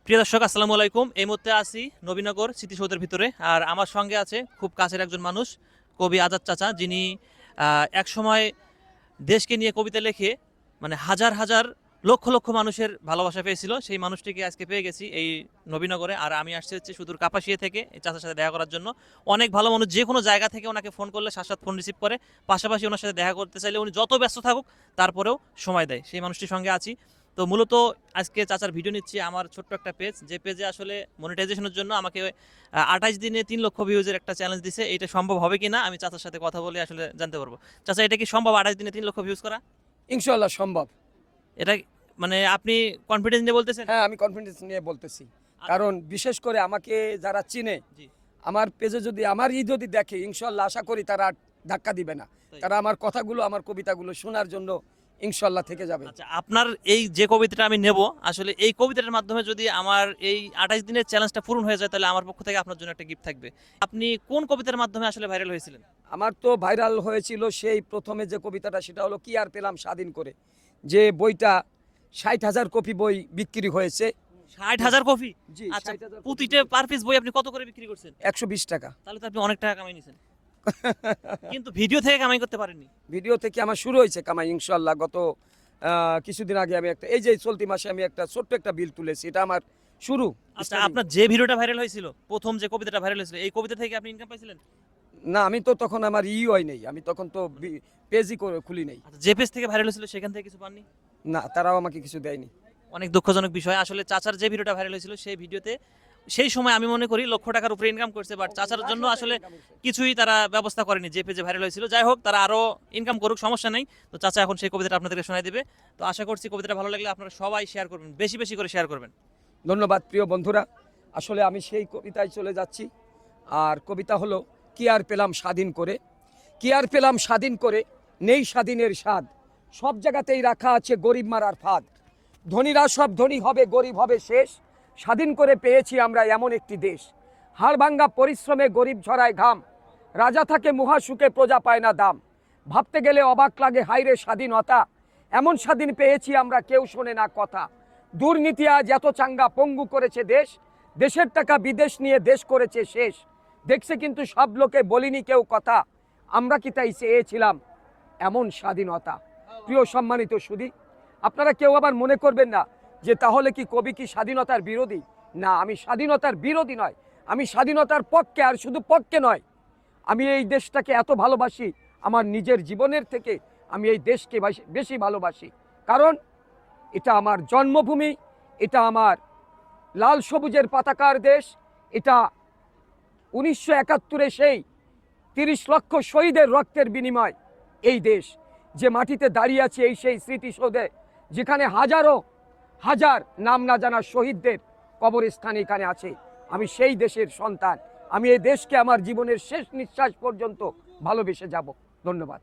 প্রিয় দর্শক, আসসালামু আলাইকুম। এই মুহূর্তে আছি নবীনগর স্মৃতিসৌধের ভিতরে। আর আমার সঙ্গে আছে খুব কাছের একজন মানুষ, কবি আজাদ চাচা, যিনি একসময় দেশকে নিয়ে কবিতা লিখে মানে হাজার হাজার লক্ষ লক্ষ মানুষের ভালোবাসা পেয়েছিল। সেই মানুষটিকে আজকে পেয়ে গেছি এই নবীনগরে। আর আমি আসছি হচ্ছে সুদূর কাপাসিয়া থেকে এই চাচার সাথে দেখা করার জন্য। অনেক ভালো মানুষ, যে কোনো জায়গা থেকে ওনাকে ফোন করলে সাথে ফোন রিসিভ করে, পাশাপাশি ওনার সাথে দেখা করতে চাইলে উনি যত ব্যস্ত থাকুক তারপরেও সময় দেয়। সেই মানুষটির সঙ্গে আছি। তো মূলত আজকে চাচার ভিডিও নিচ্ছি আমার ছোট্ট একটা পেজ, যে পেজে আসলে মনিটাইজেশনের জন্য আমাকে 28 দিনে 3 লক্ষ ভিউজের একটা চ্যালেঞ্জ দিছে। এটা সম্ভব হবে কিনা আমি চাচার সাথে কথা বলে আসলে জানতে পারবো। চাচা, এটা কি সম্ভব 28 দিনে 3 লক্ষ ভিউজ করা? ইনশাল্লাহ সম্ভব। এটা মানে আপনি কনফিডেন্স নিয়ে বলতেছেন? হ্যাঁ, আমি কনফিডেন্স নিয়ে বলতেছি, কারণ বিশেষ করে আমাকে যারা চিনে, জি। আমার পেজে যদি আমার যদি দেখে, ইনশাল্লাহ আশা করি তারা আর ধাক্কা দিবে না। তাই। তারা আমার কথাগুলো, আমার কবিতাগুলো শোনার জন্য ইনশাল্লাহ থেকে যাবে। আচ্ছা, আপনার এই যে কবিতাটা আমি নেব, আসলে এই কবিতাটার মাধ্যমে যদি আমার এই 28 দিনের চ্যালেঞ্জটা পূরণ হয়ে যায়, তাহলে আমার পক্ষ থেকে আপনার জন্য একটা গিফট থাকবে। আপনি কোন কবিতার মাধ্যমে আসলে ভাইরাল হয়েছিলেন? আমার তো ভাইরাল হয়েছিল সেই প্রথমে যে কবিতাটা, সেটা হলো কি আর পেলাম স্বাধীন করে, যে বইটা 60,000 কপি বই বিক্রি হয়েছে। 60,000 কপি? জি, আচ্ছা, 60,000 প্রতিটা পার পিস বই আপনি কত করে বিক্রি করছেন? 120 টাকা। তাহলে তো আপনি অনেক টাকা কামাই নিছেন। কিন্তু ভিডিও থেকে কামাই করতে পারেননি। ভিডিও থেকে আমার শুরু হয়েছে কামাই ইনশাল্লাহ। গত কিছুদিন আগে আমি একটা, এই যে চলতি মাসে আমি একটা ছোট্ট একটা বিল তুলেছি, এটা আমার শুরু। আচ্ছা, আপনার যে ভিডিওটা ভাইরাল হয়েছিল, প্রথম যে কবিতাটা ভাইরাল হয়েছিল, এই কবিতা থেকে আপনি ইনকাম পাইছিলেন? না, আমি তো তখন আমার হয় নেই, আমি তখন তো পেজই খুলি নেই। আচ্ছা, যে পেজ থেকে ভাইরাল হয়েছিল সেখান থেকে কিছু পাননি? না, তারাও আমাকে কিছু দেয়নি। অনেক দুঃখজনক বিষয়। আসলে চাচার যে ভিডিওটা ভাইরাল হয়েছিল সেই ভিডিওতে সেই সময় আমি মনে করি লক্ষ টাকার উপরে ইনকাম করছে, বাট চাচার জন্য আসলে কিছুই তারা ব্যবস্থা করেনি যে পেজে ভাইরাল হয়েছিল। যাই হোক, তারা আরো ইনকাম করুক, সমস্যা নেই। তো চাচা এখন সেই কবিতাটা আপনাদেরকে শোনাই দিবে। তো আশা করছি কবিতাটা ভালো লাগলে আপনারা সবাই শেয়ার করবেন, বেশি বেশি করে শেয়ার করবেন। ধন্যবাদ প্রিয় বন্ধুরা। আসলে আমি সেই কবিতায় চলে যাচ্ছি। আর কবিতা হলো, কি আর পেলাম স্বাধীন করে, কি আর পেলাম স্বাধীন করে, নেই স্বাধীনের স্বাদ, সব জায়গাতেই রাখা আছে গরিব মারার ফাঁদ, ধনীরা সব ধনী হবে, গরিব হবে শেষ, স্বাধীন করে পেয়েছি আমরা এমন একটি দেশ, হাড়ভাঙ্গা পরিশ্রমে গরিব ঝরায় ঘাম, রাজা থাকে মহাসুখে প্রজা পায় না দাম, ভাবতে গেলে অবাক লাগে হাইরে স্বাধীনতা, এমন স্বাধীন পেয়েছি আমরা কেউ শোনে না কথা, দুর্নীতি আজ এত চাঙ্গা পঙ্গু করেছে দেশ, দেশের টাকা বিদেশ নিয়ে দেশ করেছে শেষ, দেখছে কিন্তু সব লোকে বলিনি কেউ কথা, আমরা কি তাই চেয়েছিলাম এমন স্বাধীনতা। প্রিয় সম্মানিত সুধী, আপনারা কেউ আবার মনে করবেন না যে তাহলে কি কবি কি স্বাধীনতার বিরোধী? না, আমি স্বাধীনতার বিরোধী নয়, আমি স্বাধীনতার পক্ষে। আর শুধু পক্ষে নয়, আমি এই দেশটাকে এত ভালোবাসি, আমার নিজের জীবনের থেকে আমি এই দেশকে বেশি ভালোবাসি, কারণ এটা আমার জন্মভূমি, এটা আমার লাল সবুজের পতাকার দেশ, এটা 1971-এ সেই 30 লক্ষ শহীদের রক্তের বিনিময় এই দেশ, যে মাটিতে দাঁড়িয়ে আছে এই সেই স্মৃতিসৌধে, যেখানে হাজারো হাজার নাম না জানা শহীদদের কবরস্থান এখানে আছে। আমি সেই দেশের সন্তান, আমি এই দেশকে আমার জীবনের শেষ নিঃশ্বাস পর্যন্ত ভালোবেসে যাব। ধন্যবাদ।